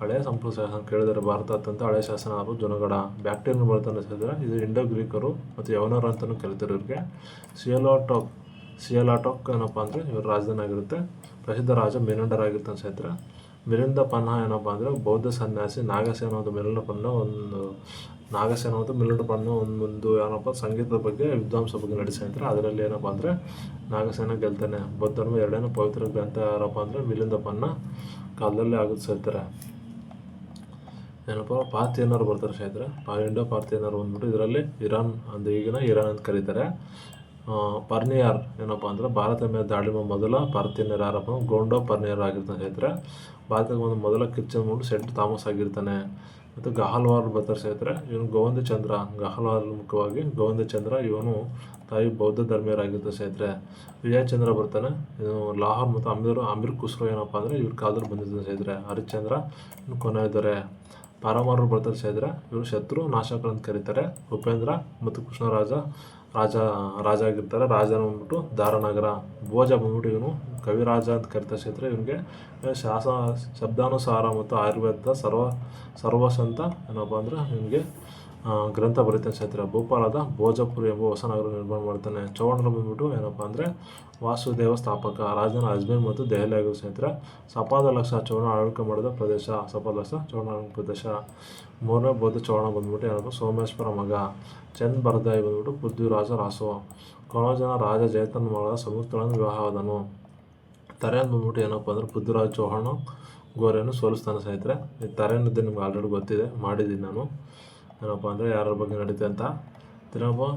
ಹಳೆಯ ಸಂಸ್ಕೃತಿ ಶಾಸನ ಕೇಳಿದರೆ ಭಾರತ ಅತ್ಯಂತ ಹಳೆಯ ಶಾಸನ ಹಾಗೂ ಜನಗಣ. ಬ್ಯಾಕ್ಟೀರಿಯನ್ ಬರ್ತಾನೆ ಸ್ನೇಹಿತರೆ. ಇದು ಇಂಡೋ ಗ್ರೀಕರು ಮತ್ತು ಯವನರು ಅಂತಲೂ ಕರೀತಾರೆ ಇವ್ರಿಗೆ. ಸಿಯಲಾಟೋಕ್ ಏನಪ್ಪ ಅಂದರೆ ಇವ್ರ ರಾಜಧಾನಿ ಆಗಿರುತ್ತೆ. ಪ್ರಸಿದ್ಧ ರಾಜ ಮಿಲಿಂಡರಾಗಿರ್ತಾನೆ ಸ್ನೇಹಿತರೆ. ಮಿಲಿಂದ ಪನ್ನ ಏನಪ್ಪ ಅಂದರೆ ಬೌದ್ಧ ಸನ್ಯಾಸಿ. ನಾಗಸೇನ ಮತ್ತು ಮಿಲಿಂಡ ಪನ್ನ ಒಂದು ಏನಪ್ಪ ಸಂಗೀತದ ಬಗ್ಗೆ ವಿದ್ವಾಂಸ ಬಗ್ಗೆ ನಡೆಸಿ ಸ್ನೇಹಿತರೆ. ಅದರಲ್ಲಿ ಏನಪ್ಪ ಅಂದರೆ ನಾಗಸೇನ ಗೆಲ್ತಾನೆ. ಬೌದ್ಧ ಧರ್ಮ 2ನೇ ಪವಿತ್ರ ಗ್ರಂಥ ಯಾರಪ್ಪ ಅಂದರೆ ಮಿಲಿಂದ ಪನ್ನ ಕಾಲದಲ್ಲಿ ಆಗುತ್ತೆ ಸ್ನೇಹಿತರೆ. ಏನಪ್ಪ ಪಾರ್ಥಿಯನರು ಬರ್ತಾರೆ ಸ್ನೇಹಿತರೆ. ಇಂಡೋ ಪಾರ್ಥಿಯನರು ಬಂದ್ಬಿಟ್ಟು ಇದರಲ್ಲಿ ಇರಾನ್ ಅಂದರೆ ಈಗಿನ ಇರಾನ್ ಅಂತ ಕರೀತಾರೆ. ಪರ್ನಿಯಾರ್ ಏನಪ್ಪ ಅಂದರೆ ಭಾರತ ಮೇಲೆ ದಾಳಿ ಮೊದಲ ಪಾರ್ಥಿಯನರು ಯಾರಪ್ಪ ಗೋಂಡೋ ಪರ್ನಿಯಾರ್ ಆಗಿರ್ತಾನೆ ಸ್ನೇಹಿತರೆ. ಭಾರತಕ್ಕೆ ಒಂದು ಮೊದಲ ಕಿರ್ಚನ್ ಬಂದು ಸೆಂಟ್ ಥಾಮಸ್ ಆಗಿರ್ತಾನೆ. ಮತ್ತು ಗಹಲ್ವಾರ್ ಬರ್ತಾರೆ ಸ್ನೇಹಿತರೆ. ಇವನು ಗೋವಿಂದಚಂದ್ರ. ಗಹಲ್ವಾರ್ ಮುಖ್ಯವಾಗಿ ಗೋವಿಂದಚಂದ್ರ. ಇವನು ತಾಯಿ ಬೌದ್ಧ ಧರ್ಮೀಯರಾಗಿರ್ತಾರೆ ಸ್ನೇಹಿತರೆ. ವಿಜಯಚಂದ್ರ ಬರ್ತಾನೆ. ಇವನು ಲಾಹೋರ್ ಮತ್ತು ಅಮೀರ್ ಖುಸ್ರೋ ಏನಪ್ಪ ಅಂದರೆ ಇವ್ರ ಕಾಲದಲ್ಲಿ ಬಂದಿರ್ತಾನೆ ಸ್ನೇಹಿತರೆ. ಹರಿಶ್ಚಂದ್ರ ಇನ್ನು ಕೊನೆಯಿದ್ದಾರೆ. ಪಾರಮಾರರು ಬರ್ತಾರೆ ಸ್ನೇಹಿತರೆ. ಇವರು ಶತ್ರು ನಾಶಕರು ಅಂತ ಕರೀತಾರೆ. ಉಪೇಂದ್ರ ಮತ್ತು ಕೃಷ್ಣರಾಜ ರಾಜ ಆಗಿರ್ತಾರೆ. ರಾಜನ ಬಂದ್ಬಿಟ್ಟು ದಾರನಗರ. ಭೋಜ ಬಂದ್ಬಿಟ್ಟು ಇವನು ಕವಿರಾಜ ಅಂತ ಕರಿತಾರೆ ಸ್ನೇಹಿತರೆ. ಇವನಿಗೆ ಶಬ್ದಾನುಸಾರ ಮತ್ತು ಆಯುರ್ವೇದ ಸರ್ವಸಂತ ಏನಪ್ಪ ಅಂದರೆ ಇವನಿಗೆ ಗ್ರಂಥ ಬರೀತಾನೆ ಸ್ನೇಹಿತರೆ. ಭೂಪಾಲದ ಭೋಜಪುರಿ ಎಂಬ ಹೊಸ ನಗರ ನಿರ್ಮಾಣ ಮಾಡ್ತಾನೆ. ಚೌಹಾಣರು ಬಂದ್ಬಿಟ್ಟು ಏನಪ್ಪ ಅಂದರೆ ವಾಸುದೇವ ಸ್ಥಾಪಕ. ರಾಜಧಾನಿ ಅಜ್ಮೇರ್ ಮತ್ತು ದೆಹಲಿ ಆಗಿರೋ ಸ್ನೇಹಿತರೆ. ಸಪಾದಲಕ್ಷ ಚೌಹಾಣ ಆಳ್ವಿಕೆ ಮಾಡಿದ ಪ್ರದೇಶ. ಚೌಹಾಣ ಪ್ರದೇಶ. 3ನೇ ಬೌದ್ಧ ಚೌಹಾಣ ಬಂದ್ಬಿಟ್ಟು ಏನಪ್ಪ ಸೋಮೇಶ್ವರ ಮಗ. ಚಂದ್ ಬರದಾಯಿ ಬಂದ್ಬಿಟ್ಟು ಪೃಥ್ವಿರಾಜ ರಾಸೋ. ಕೊನೋಜನ ರಾಜ ಜಯತನ್ ಮಗಳ ಸಂಯುಕ್ತಳನ್ನು ವಿವಾಹವಾದನು. ತರೇನ್ ಬಂದ್ಬಿಟ್ಟು ಏನಪ್ಪ ಅಂದರೆ ಪೃಥ್ವಿರಾಜ ಚೌಹಾಣ ಗೋರೆಯನ್ನು ಸೋಲಿಸ್ತಾನೆ ಸ್ನೇಹಿತರೆ. ಈ ತರೇನಿದ್ದೆ ನಿಮ್ಗೆ ಆಲ್ರೆಡಿ ಗೊತ್ತಿದೆ, ಮಾಡಿದ್ದೀನಿ ನಾನು. ಏನಪ್ಪ ಅಂದರೆ ಯಾರ ಬಗ್ಗೆ ನಡೀತೆ ಅಂತ. ತಿರ್ಗಾ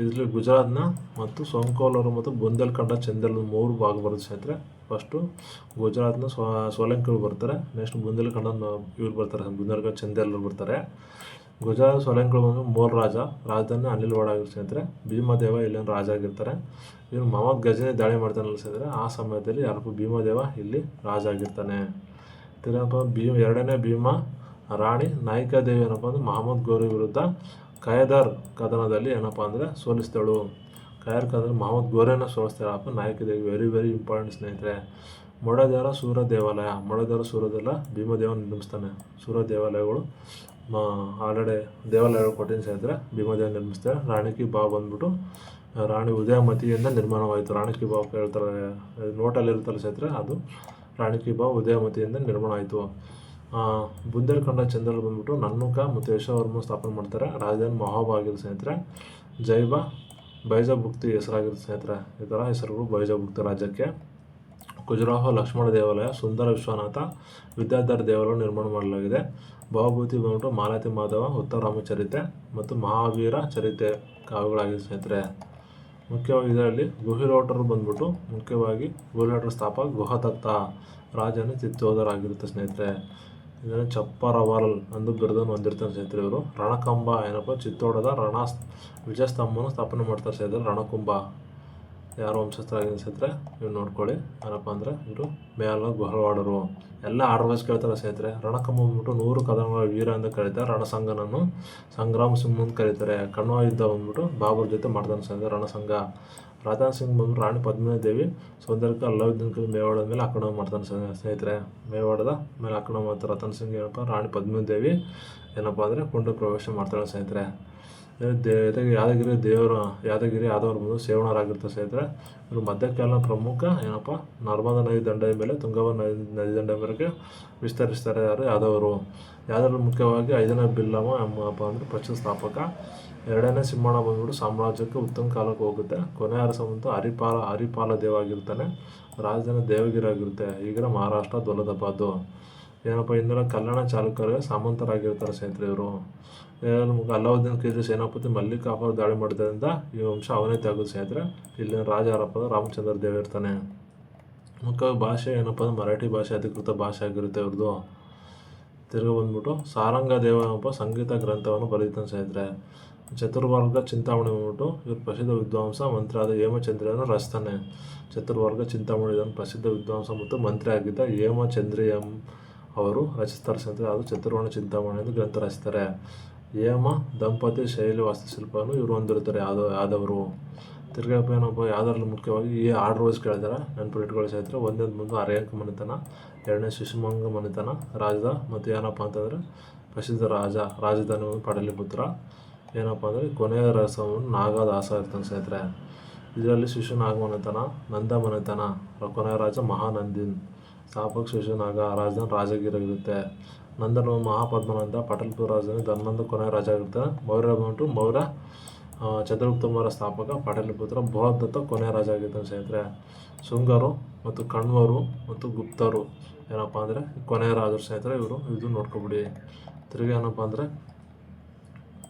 ಇದರಲ್ಲಿ ಗುಜರಾತ್ನ ಮತ್ತು ಸೋಂಕೋಲರು ಮತ್ತು ಬುಂದೇಲ್ಖಂಡ ಚಂದೇಲ್ 3 ಭಾಗ ಬರುತ್ತೆ ಸ್ನೇಹಿತರೆ. ಫಸ್ಟು ಗುಜರಾತ್ನ ಸೋಲಂಕಿಗಳು ಬರ್ತಾರೆ. ನೆಕ್ಸ್ಟ್ ಬುಂದೇಲ್ಖಂಡ ಇವ್ರು ಬರ್ತಾರೆ, ಬುಂದೇಲ್ಖಂಡ ಚಂದೇಲರು ಬರ್ತಾರೆ. ಗುಜರಾತ್ ಸೋಲಂಕಿಗಳು ಬಂದು ಮೂರು ರಾಜಧಾನಿ ಅನಿಲ್ವಾಡ ಆಗಿರುತ್ತೆ ಸ್ನೇಹಿತರೆ. ಭೀಮದೇವ ಇಲ್ಲಿನ ರಾಜ ಆಗಿರ್ತಾರೆ. ಇವ್ರು ಮೊಹಮ್ಮದ್ ಗಜನಿ ದಾಳಿ ಮಾಡ್ತಾನಲ್ಲ ಸ್ನೇಹಿತರೆ. ಆ ಸಮಯದಲ್ಲಿ ಯಾರಪ್ಪ ಭೀಮದೇವ ಇಲ್ಲಿ ರಾಜ ಆಗಿರ್ತಾನೆ. ತಿರ್ಗಪ್ಪ 2ನೇ ಭೀಮ ರಾಣಿ ನಾಯಿಕಾದೇವಿ ಏನಪ್ಪ ಅಂದರೆ ಮಹಮ್ಮದ್ ಗೋರಿ ವಿರುದ್ಧ ಕಯದಾರ್ ಕದನದಲ್ಲಿ ಏನಪ್ಪ ಅಂದರೆ ಸೋಲಿಸ್ತಾಳು. ಕದನದಲ್ಲಿ ಮಹಮ್ಮದ್ ಗೋರಿಯನ್ನು ಸೋಲಿಸ್ತಾಳಪ್ಪ ನಾಯಿಕಾದೇವಿ. ವೆರಿ ಇಂಪಾರ್ಟೆಂಟ್ ಸ್ನೇಹಿತರೆ. ಮೊಡದೇವರ ಸೂರ್ಯ ದೇವಾಲಯ. ಭೀಮದೇವನ ನಿರ್ಮಿಸ್ತಾನೆ. ಸೂರ್ಯ ದೇವಾಲಯಗಳು ಆಲ್ರೆಡಿ ದೇವಾಲಯಗಳು ಕೊಟ್ಟಿನ ಸ್ನೇಹಿತರೆ. ಭೀಮದೇವ ನಿರ್ಮಿಸ್ತಾರೆ. ರಾಣಿ ಕಿ ಬಾವ್ ಬಂದ್ಬಿಟ್ಟು ರಾಣಿ ಉದಯಮತಿಯಿಂದ ನಿರ್ಮಾಣವಾಯಿತು. ರಾಣಿ ಕಿ ಬಾವ್ ಹೇಳ್ತಾರೆ ನೋಟಲ್ಲಿ ಇರುತ್ತಲ್ಲ ಸ್ನೇಹಿತರೆ, ಅದು ರಾಣಿ ಕಿ ಬಾವ್ ಉದಯಮತಿಯಿಂದ ನಿರ್ಮಾಣ ಆಯಿತು. ಬುಂದೇಲ್ಖಂಡ ಚಂದೇಲ್ ಬಂದ್ಬಿಟ್ಟು ನನ್ನೂಕ ಮತ್ತು ಯಶೋವರ್ಮ ಸ್ಥಾಪನೆ ಮಾಡ್ತಾರೆ. ರಾಜಧಾನಿ ಮಹಾಬ್ ಆಗಿರೋ ಸ್ನೇಹಿತರೆ. ಬೈಜಭುಕ್ತಿ ಹೆಸರಾಗಿರುತ್ತೆ ಸ್ನೇಹಿತರೆ. ಈ ಥರ ಹೆಸರುಗಳು ಬೈಜಭುಕ್ತಿ ರಾಜ್ಯಕ್ಕೆ. ಖಜುರಾಹೋ ಲಕ್ಷ್ಮಣ ದೇವಾಲಯ, ಸುಂದರ ವಿಶ್ವನಾಥ, ವಿದ್ಯಾಧರ ದೇವಾಲಯ ನಿರ್ಮಾಣ ಮಾಡಲಾಗಿದೆ. ಭವಭೂತಿ ಬಂದ್ಬಿಟ್ಟು ಮಾಲತಿ ಮಾಧವ, ಉತ್ತರಾಮಚರಿತೆ ಮತ್ತು ಮಹಾವೀರ ಚರಿತೆ ಕಾವ್ಯಗಳಾಗಿದೆ ಸ್ನೇಹಿತರೆ. ಮುಖ್ಯವಾಗಿ ಇದರಲ್ಲಿ ಗುಹಿಲೋಟರು ಬಂದ್ಬಿಟ್ಟು ಮುಖ್ಯವಾಗಿ ಗುಹಿಲೋಟರ ಸ್ಥಾಪಕ ಗುಹದತ್ತ ರಾಜನ ಚಿತ್ತೋದರಾಗಿರುತ್ತೆ ಸ್ನೇಹಿತರೆ. ಇದನ್ನು ಚಪ್ಪರವಲ್ ಎಂದು ಬಿರುದನ್ನು ಹೊಂದಿರ್ತಾರೆ ಸ್ನೇಹಿತರೆ. ಇವರು ರಣಕಂಬ ಏನಪ್ಪ ಚಿತ್ತೋಡದ ವಿಜಯಸ್ತಂಭನ ಸ್ಥಾಪನೆ ಮಾಡ್ತಾರೆ ಸ್ನೇಹಿತರೆ. ರಣಕುಂಬ ಯಾರು ವಂಶಸ್ಥರಾಗಿದೆ ಸ್ನೇಹಿತರೆ, ಇವ್ರು ನೋಡ್ಕೊಳ್ಳಿ. ಏನಪ್ಪ ಅಂದರೆ ಇವರು ಮೇಲ ಗುಹವಾಡರು. ಎಲ್ಲ ಆರ್ಡರ್ವೈಸ್ ಕೇಳ್ತಾರೆ ಸ್ನೇಹಿತರೆ. ರಣಕಂಬ ಬಂದ್ಬಿಟ್ಟು 100 ಕದನಗಳ ವೀರ ಅಂತ ಕರೀತಾರೆ. ರಣಸಂಗನನ್ನು ಸಂಗ್ರಾಮ ಸಿಂಗ್ ಅಂತ ಕರೀತಾರೆ. ಕಣ್ವ ಯುದ್ಧ ಬಂದ್ಬಿಟ್ಟು ಬಾಬರ್ ಜೊತೆ ಮಾಡ್ತಾನೆ ಸ್ನೇಹಿತರೆ ರಣಸಂಗ. ರಾಜಾನ್ ಸಿಂಗ್ ಬಂದ್ಬಿಟ್ಟು ರಾಣಿ ಪದ್ಮಿನಿ ದೇವಿ ಸೌಂದರ್ಯಕ್ಕೆ ಅಲ್ಲಾವುದ್ದೀನ್ ಮೇವಾಡದ ಮೇಲೆ ಆಕ್ರಮಣ ಮಾಡ್ತಾನೆ ಸ್ನೇಹಿತರೆ. ಮೇವಾಡದ ಮೇಲೆ ಆಕ್ರಮಣ ಮಾಡ್ತಾರೆ ರತನ್ ಸಿಂಗ್. ಏನಪ್ಪ ರಾಣಿ ಪದ್ಮಿನಿ ದೇವಿ ಏನಪ್ಪ ಅಂದರೆ ಕುಂಡ ಪ್ರವೇಶ ಮಾಡ್ತಾಳೆ ಸ್ನೇಹಿತರೆ. ಯಾದಗಿರಿ ಯಾದವರು ಬಂದು ಸೇವಣರಾಗಿರ್ತಾರೆ ಸ್ನೇಹಿತರೆ. ಇವರು ಮಧ್ಯಕಾಲೀನ ಪ್ರಮುಖ ಏನಪ್ಪ ನರ್ಮದಾ ನದಿ ದಂಡೆಯ ಮೇಲೆ ತುಂಗಭದ್ರಾ ನದಿ ದಂಡೆಯ ಮೇರೆಗೆ ವಿಸ್ತರಿಸ್ತಾರೆ ಯಾರು ಯಾದವರು. ಯಾದವರು ಮುಖ್ಯವಾಗಿ 5ನೇ ಬಿಲ್ಲವ ಎಂಬಪ್ಪ ಅಂದರೆ ಪಕ್ಷದ ಸ್ಥಾಪಕ. 2ನೇ ಸಿಂಹಣ ಬಂದ್ಬಿಟ್ಟು ಸಾಮ್ರಾಜ್ಯಕ್ಕೆ ಉತ್ತಮ ಕಾಲಕ್ಕೆ ಹೋಗುತ್ತೆ. ಕೊನೆಯ ಅರಸ ಬಂತು ಹರಿಪಾಲ ದೇವ ಆಗಿರ್ತಾನೆ. ರಾಜಧಾನಿ ದೇವಗಿರಿ ಆಗಿರುತ್ತೆ. ಈಗಿನ ಮಹಾರಾಷ್ಟ್ರ ದೌಲತಾಬಾದ್. ಏನಪ್ಪ ಇಂದಿನ ಕಲ್ಯಾಣ ಚಾಲುಕ್ಯರಿಗೆ ಸಾಮಂತರಾಗಿರ್ತಾರೆ ಸ್ನೇಹಿತರೆ ಇವರು. ಅಲ್ಲಾವುದ್ದೀನ್ ಖಿಲ್ಜಿ ಸೇನಾಪತಿ ಮಲ್ಲಿಕ್ ಕಾಫರ್ ದಾಳಿ ಮಾಡಿದ್ದರಿಂದ ಈ ವಂಶ ಅವನತಿ ಆಗುತ್ತೆ ಸ್ನೇಹಿತರೆ. ಇಲ್ಲಿನ ರಾಜ ಯಾರಪ್ಪ ರಾಮಚಂದ್ರ ದೇವ್ ಇರ್ತಾನೆ. ಮುಖ್ಯವಾಗಿ ಭಾಷೆ ಏನಪ್ಪ ಅಂದ್ರೆ ಮರಾಠಿ ಭಾಷೆ ಅಧಿಕೃತ ಭಾಷೆ ಆಗಿರುತ್ತೆ ಇವ್ರದ್ದು. ತಿರುಗಿ ಬಂದ್ಬಿಟ್ಟು ಸಾರಂಗ ದೇವ ಎಂಬ ಸಂಗೀತ ಗ್ರಂಥವನ್ನು ಬರೆದಿದ್ದಾನೆ ಸ್ನೇಹಿತರೆ. ಚತುರ್ವರ್ಗ ಚಿಂತಾಮಣಿ ಬಂದ್ಬಿಟ್ಟು ಇವರು ಪ್ರಸಿದ್ಧ ವಿದ್ವಾಂಸ ಮಂತ್ರಿ ಆದ ಹೇಮಚಂದ್ರಿಯನ್ನು ರಚಿಸ್ತಾನೆ. ಚತುರ್ವರ್ಗ ಚಿಂತಾಮಣಿ ಇದನ್ನು ಪ್ರಸಿದ್ಧ ವಿದ್ವಾಂಸ ಮತ್ತು ಮಂತ್ರಿ ಆಗಿದ್ದ ಹೇಮಚಂದ್ರಿ ಅವರು ರಚಿಸ್ತಾರೆ ಸ್ನೇಹಿತರೆ. ಅದು ಚತುರ್ವರ್ಣ ಚಿಂತಾಮಣಿ ಎಂದು ಗ್ರಂಥ ರಚಿಸ್ತಾರೆ. ಹೇಮ ದಂಪತಿ ಶೈಲಿ ವಾಸ್ತುಶಿಲ್ಪವನ್ನು ಇವರು ಹೊಂದಿರ್ತಾರೆ ಯಾದವರು. ತಿರ್ಗಪ್ಪ ಏನಪ್ಪ ಯಾವ್ದ್ರಲ್ಲಿ ಮುಖ್ಯವಾಗಿ ಈ ಆರ್ಡರ್ ವೈಸ್ ಕೇಳಿದಾರೆ, ನೆನಪಿಟ್ಕೊಳ್ಳಿ ಸ್ನೇಹಿತರೆ. 1ನೇದು ಬಂದು ಅರೇಕ ಮನೆತನ, 2ನೇ ಶಿಶುಮಂಗ ಮನೆತನ ರಾಜ, ಮತ್ತು ಏನಪ್ಪ ಅಂತಂದರೆ ಪ್ರಸಿದ್ಧ ರಾಜಧಾನಿ ಪಾಟಲಿಪುತ್ರ. ಏನಪ್ಪ ಅಂದರೆ ಕೊನೆಯ ರಸವನ್ನು ನಾಗದಾಸ ಇರ್ತಾನೆ ಸ್ನೇಹಿತರೆ. ಇದರಲ್ಲಿ ಶಿಶುನಾಗ ಮನೆತನ, ನಂದ ಮನೆತನ, ಕೊನೆಯ ರಾಜ ಮಹಾನಂದಿನ್, ಸ್ಥಾಪಕ ಶಿಶುನಾಗ, ರಾಜಧಾನಿ ರಾಜಗಿರಿ ಇರುತ್ತೆ. ನಂದನ ಮಹಾಪದ್ಮನಂದ ಪಾಟಲಿಪುತ್ರ ರಾಜಧಾನಿ ಧರ್ಮಂದ ಕೊನೆಯ ರಾಜ ಆಗಿರ್ತಾರೆ. ಮೌರ್ಯ ಚಂದ್ರಗುಪ್ತ ಮೌರ್ಯ ಸ್ಥಾಪಕ, ಪಾಟಲಿಪುತ್ರ ಬೃಹದತ್ತ ಕೊನೆಯ ರಾಜ ಆಗಿರ್ತಾನೆ ಸ್ನೇಹಿತರೆ. ಶುಂಗರು ಮತ್ತು ಕಣ್ವರು ಮತ್ತು ಗುಪ್ತರು ಏನಪ್ಪ ಅಂದರೆ ಕೊನೆಯ ರಾಜರು ಸ್ನೇಹಿತರೆ ಇವರು. ಇದು ನೋಡ್ಕೊಬಿಡಿ. ತಿರುಗಿ ಏನಪ್ಪ ಅಂದರೆ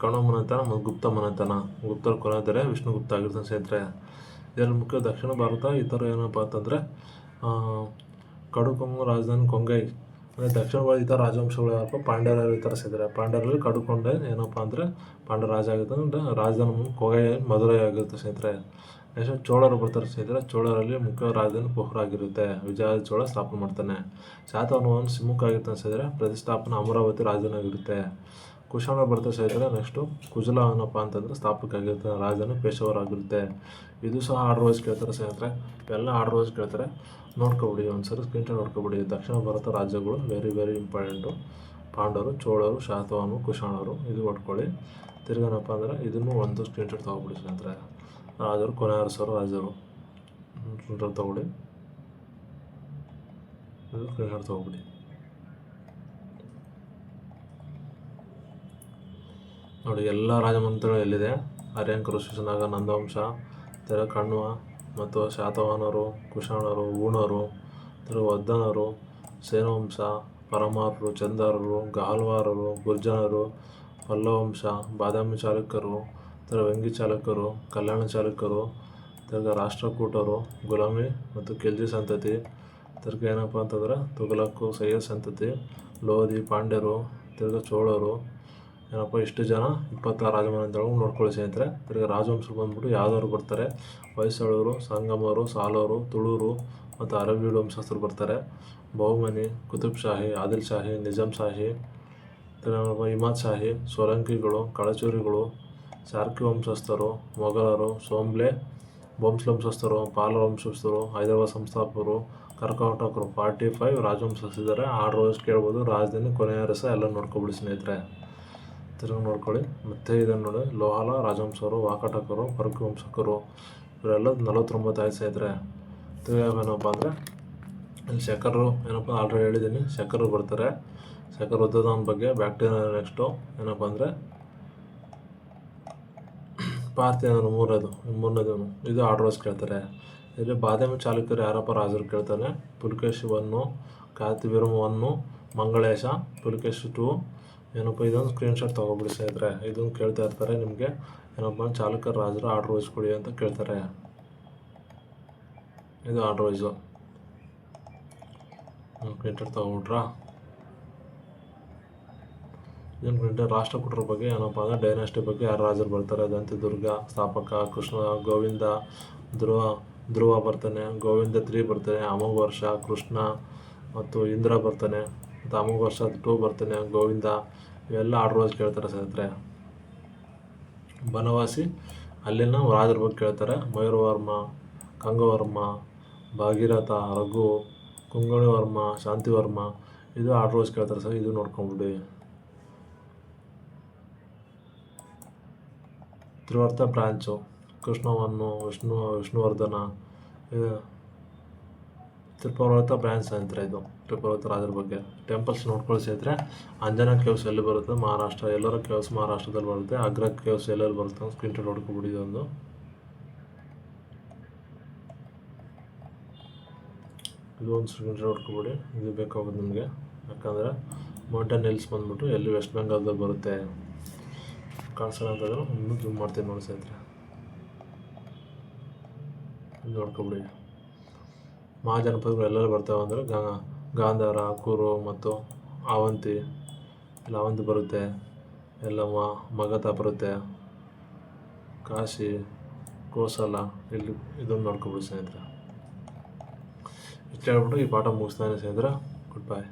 ಕಣ್ವ ಮನೆತನ ಮತ್ತು ಗುಪ್ತ ಮನೆತನ. ಗುಪ್ತರ ಕೊನೆದರೆ ವಿಷ್ಣುಗುಪ್ತ ಆಗಿರ್ತಾನೆ ಸ್ನೇಹಿತರೆ. ಇದರಲ್ಲಿ ಮುಖ್ಯ ದಕ್ಷಿಣ ಭಾರತ ಇತರ ಏನಪ್ಪ ಅಂತಂದರೆ ಕಡುಕೊಂಗ ರಾಜಧಾನಿ ಕೊಂಗೈ. ಅಂದರೆ ದಕ್ಷಿಣ ಭಾರತ ಇತರ ರಾಜವಂಶಗಳು ಯಾರಪ್ಪ ಪಾಂಡ್ಯರು ಇತರ ಸೇರಿದ್ದಾರೆ. ಪಾಂಡ್ಯರಲ್ಲಿ ಕಡುಕೊಂಡೆ ಏನಪ್ಪ ಅಂದರೆ ಪಾಂಡ್ಯ ರಾಜ ಆಗಿರ್ತಾನೆ. ಅಂದರೆ ರಾಜಧಾನಿ ಕೊಗೈ ಮಧುರೈ ಆಗಿರುತ್ತೆ ಸ್ನೇಹಿತರೆ. ನೆಕ್ಸ್ಟ್ ಚೋಳರು ಬರ್ತಾರೆ ಸ್ನೇಹಿತರೆ. ಚೋಳರಲ್ಲಿ ಮುಖ್ಯ ರಾಜಧಾನಿ ಪೋಹ್ರ ಆಗಿರುತ್ತೆ. ವಿಜಯ ಚೋಳ ಸ್ಥಾಪನೆ ಮಾಡ್ತಾನೆ. ಶಾತವಾಹನ ಸಿಮುಖ ಆಗಿರ್ತಾನೆ ಸ್ನೇಹಿತರೆ. ಪ್ರತಿಷ್ಠಾಪನೆ ಅಮರಾವತಿ ರಾಜಧಾನಿ ಆಗಿರುತ್ತೆ. ಕುಶಾಣ ಬರ್ತಾರೆ ಸ್ನೇಹಿತರೆ. ನೆಕ್ಸ್ಟು ಕುಜಲ ಏನಪ್ಪ ಅಂತಂದರೆ ಸ್ಥಾಪಕ ಆಗಿರ್ತಾರೆ. ರಾಜಧಾನಿ ಪೇಶಾವರ ಆಗಿರುತ್ತೆ. ಇದು ಸಹ ಆರ್ಡರ್ ವೈಸ್ ಕೇಳ್ತಾರೆ ಸ್ನೇಹಿತರೆ. ಇವೆಲ್ಲ ಆರ್ಡರ್ ವೈಸ್ ಕೇಳ್ತಾರೆ, ನೋಡ್ಕೊಬಿಡಿ ಒಂದ್ಸರಿ ಸ್ಕ್ರೀನ್ಶಾಟ್ ನೋಡ್ಕೊಬಿಡಿ. ದಕ್ಷಿಣ ಭಾರತ ರಾಜ್ಯಗಳು ವೆರಿ ಇಂಪಾರ್ಟೆಂಟು. ಪಾಂಡವರು, ಚೋಳರು, ಶಾತವಾಹನರು, ಕುಶಾಣರು ಇದು ಹೊಡ್ಕೊಳ್ಳಿ. ತಿರ್ಗೇನಪ್ಪ ಅಂದರೆ ಇದನ್ನು ಒಂದು ಸ್ಕ್ರೀನ್ಶಾಟ್ ತೊಗೊಬಿಡಿ ಸ್ನೇಹಿತರೆ. ರಾಜರು, ಕೊನೆಯ ಅರಸರು, ರಾಜರು ತೊಗೊಳ್ಳಿ. ಇದು ಸ್ಕ್ರೀನ್ಶಾಟ್ ತೊಗೊಬಿಡಿ. ನೋಡಿ ಎಲ್ಲ ರಾಜಮಂತ್ರಿಗಳು ಎಲ್ಲಿದೆ. ಅರ್ಯಂಕರು, ಶಿಶುನಾಗ, ನಂದವಂಶ, ಕಣ್ವ ಮತ್ತು ಶಾತವಾಹನರು, ಕುಶಾಣರು, ಊಣರು, ವರ್ಧನರು, ಸೇನವಂಶ, ಪರಮಾರರು, ಚಂದಾರರು, ಗಾಲ್ವಾರರು, ಗುರ್ಜನರು, ಪಲ್ಲವಂಶ, ಬಾದಾಮಿ ಚಾಲುಕ್ಯರು, ವೆಂಗಿ ಚಾಲುಕ್ಯರು, ಕಲ್ಯಾಣ ಚಾಲುಕ್ಯರು, ರಾಷ್ಟ್ರಕೂಟರು, ಗುಲಾಮಿ ಮತ್ತು ಖಿಲ್ಜಿ ಸಂತತಿ. ಏನಪ್ಪ ಅಂತಂದರೆ ತುಘಲಕ್ಕು, ಸೈಯದ್ ಸಂತತಿ, ಲೋಧಿ, ಪಾಂಡ್ಯರು, ಚೋಳರು. ಏನಪ್ಪ ಇಷ್ಟು ಜನ 26 ರಾಜಮನೆತನಗಳು ನೋಡ್ಕೊಳ್ಳಿ ಸ್ನೇಹಿತರೆ. ರಾಜವಂಶ ಬಂದ್ಬಿಟ್ಟು ಯಾವ್ದವ್ರು ಬರ್ತಾರೆ, ಹೊಯ್ಸಳರು, ಸಂಗಮರು, ಸಾಲೂರು, ತುಳೂರು ಮತ್ತು ಅರವೀಡು ವಂಶಸ್ಥರು ಬರ್ತಾರೆ. ಬಹುಮನಿ, ಕುತುಬ್ ಶಾಹಿ, ಆದಿಲ್ ಶಾಹಿ, ನಿಜಾಮ್ ಶಾಹಿ, ಇಮಾದ್ ಶಾಹಿ, ಸೋಲಂಕಿಗಳು, ಕಳಚೂರಿಗಳು, ಚಾರ್ಕಿ ವಂಶಸ್ಥರು, ಮೊಘಲರು, ಭೋಂಸ್ಲೆ ವಂಶಸ್ಥರು, ಪಾಲ ವಂಶಸ್ಥರು, ಹೈದರಾಬಾದ್ ಸಂಸ್ಥಾಪಕರು, ಕರ್ಕಾಟಕರು. 45 ರಾಜವಂಶಸ್ಥರಿದ್ದಾರೆ. ಆರ್ಡರ್ ವೈಸ್ ಕೇಳ್ಬೋದು. ರಾಜಧಾನಿ, ಕೊನೆಯ ಅರಸ ಎಲ್ಲ ನೋಡ್ಕೊಬಿಡಿ ಸ್ನೇಹಿತರೆ. ತಿರುಗಿ ನೋಡ್ಕೊಳ್ಳಿ. ಮತ್ತೆ ಇದನ್ನು ನೋಡಿ, ಲೋಹಾಲ ರಾಜವಂಶರು, ವಾಕಾಟಕರು, ಪರ್ಕಿ ವಂಶಕರು ಇವರೆಲ್ಲ 49 ಆಯ್ತು ಸ್ನೇಹಿತರೆ. ತಿರುಗಿ ಏನಪ್ಪ ಅಂದರೆ ಇಲ್ಲಿ ಶಕರು ಏನಪ್ಪ ಆಲ್ರೆಡಿ ಹೇಳಿದ್ದೀನಿ. ಶಕರು ಬರ್ತಾರೆ. ಶಕರ್ ಉದ್ದದಾನ ಬಗ್ಗೆ ಬ್ಯಾಕ್ಟೀರಿಯಾ. ನೆಕ್ಸ್ಟು ಏನಪ್ಪ ಅಂದರೆ ಪಾರ್ಥಿಯನ್ನರು ಮೂರನೇದು ಇದು ಆರ್ಡರ್ಸ್ ಕೇಳ್ತಾರೆ. ಇಲ್ಲಿ ಬಾದಾಮಿ ಚಾಲುಕ್ಯರು ಯಾರಪ್ಪ ರಾಜರು ಕೇಳ್ತಾನೆ. ಪುಲಕೇಶಿ 1, ಕಾತಿವೀರಂ 1, ಮಂಗಳೇಶ, ಪುಲಕೇಶಿ 2. ಏನಪ್ಪ ಇದೊಂದು ಸ್ಕ್ರೀನ್ಶಾಟ್ ತೊಗೊಬಿಡಿ ಸ್ನೇಹಿತರೆ. ಇದನ್ನು ಕೇಳ್ತಾ ಇರ್ತಾರೆ ನಿಮಗೆ. ಏನಪ್ಪ ಚಾಲುಕ್ಯರ ರಾಜರು ಆರ್ಡರ್ ವೈಸ್ ಕೊಡಿ ಅಂತ ಕೇಳ್ತಾರೆ. ಇದು ಆರ್ಡರ್ ವೈಸು ಪ್ರಿಂಟೆಡ್ ತೊಗೊಂಬಿಟ್ರಾ. ಇದನ್ನು ಪ್ರಿಂಟೆಡ್ ರಾಷ್ಟ್ರಕೂಟರ ಬಗ್ಗೆ ಏನಪ್ಪ ಅಂದರೆ ಡೈನಾಸ್ಟಿ ಬಗ್ಗೆ ಯಾರು ರಾಜರು ಬರ್ತಾರೆ. ದಂತಿದುರ್ಗ ಸ್ಥಾಪಕ ಕೃಷ್ಣ, ಗೋವಿಂದ, ಧ್ರುವ ಬರ್ತಾನೆ, ಗೋವಿಂದ 3 ಬರ್ತಾನೆ, ಅಮೋಘ ವರ್ಷ ಕೃಷ್ಣ ಮತ್ತು ಇಂದ್ರ ಬರ್ತಾನೆ, ಮತ್ತು ಅಮೋಘ ವರ್ಷ 2 ಬರ್ತಾನೆ ಗೋವಿಂದ. ಇವೆಲ್ಲ ಆರ್ಡರ್ ವೈಸ್ ಕೇಳ್ತಾರೆ ಸ್ನೇಹಿತರೆ. ಬನವಾಸಿ ಅಲ್ಲಿನ ರಾಜರ ಬಗ್ಗೆ ಕೇಳ್ತಾರೆ. ಮಯೂರವರ್ಮ, ಕಂಗವರ್ಮ, ಭಾಗೀರಥ, ರಘು, ಕುಂಗಣಿವರ್ಮ, ಶಾಂತಿವರ್ಮ. ಇದು ಆರ್ಡರ್ ವೈಸ್ ಕೇಳ್ತಾರೆ ಸರ್. ಇದು ನೋಡ್ಕೊಂಬಿಡಿ. ತ್ರಿವರ್ತ ಬ್ರಾಂಚು ಕೃಷ್ಣ 1, ವಿಷ್ಣುವರ್ಧನ. ತ್ರಿಪರ್ವತ ಬ್ರಾಂಚ್ ಸ್ನೇಹಿತರೆ. ಇದು ತ್ರಿಪರ್ವತ ರಾಜರ ಬಗ್ಗೆ ಟೆಂಪಲ್ಸ್ ನೋಡ್ಕೊಳ್ಳಿ ಸ್ನೇಹಿತರೆ. ಅಂಜನಾ ಕೇವ್ಸ್ ಎಲ್ಲಿ ಬರುತ್ತೆ? ಮಹಾರಾಷ್ಟ್ರ. ಎಲ್ಲರ ಕೇವ್ಸ್ ಮಹಾರಾಷ್ಟ್ರದಲ್ಲಿ ಬರುತ್ತೆ. ಅಗ್ರ ಕೇವ್ಸ್ ಎಲ್ಲೆಲ್ಲಿ ಬರುತ್ತೆ ಸ್ಕ್ರೀನ್ ಶಾಟ್ ಹೊಡ್ಕೊಬಿಡಿ. ಇದೊಂದು ಸ್ಕ್ರೀನ್ ಶಾಟ್ ಹೊಡ್ಕೊಬಿಡಿ. ಇದು ಬೇಕಾಗುತ್ತೆ ನಿಮಗೆ. ಯಾಕಂದರೆ ಮೌಂಟೇನ್ ಹಿಲ್ಸ್ ಬಂದ್ಬಿಟ್ಟು ಎಲ್ಲಿ ವೆಸ್ಟ್ ಬೆಂಗಾಲ್ದಲ್ಲಿ ಬರುತ್ತೆ. ಕಾಣಿಸೋಣ ಅಂತಂದ್ರೆ ಇನ್ನೂ ಜೂಮ್ ಮಾಡ್ತೀನಿ ನೋಡಿ ಸ್ನೇಹಿತರೆ. ಇದು ನೋಡ್ಕೊಬಿಡಿ. ಮಹಾಜನಪದಗಳು ಎಲ್ಲೆಲ್ಲಿ ಬರ್ತಾವೆ ಅಂದರೆ ಗಾಂಧಾರ, ಕುರು ಮತ್ತು ಅವಂತಿ. ಇಲ್ಲಿ ಅವಂತಿ ಬರುತ್ತೆ. ಎಲ್ಲ ಮಗಧ ಬರುತ್ತೆ. ಕಾಶಿ, ಕೋಸಲ. ಇಲ್ಲಿ ಇದನ್ನು ನೋಡ್ಕೊಬಿಡಿ ಸ್ನೇಹಿತರೆ. ಇಷ್ಟು ಹೇಳ್ಬಿಟ್ಟು ಈ ಪಾಠ ಮುಗಿಸ್ತಾನೆ ಸ್ನೇಹಿತರೆ. Good bye.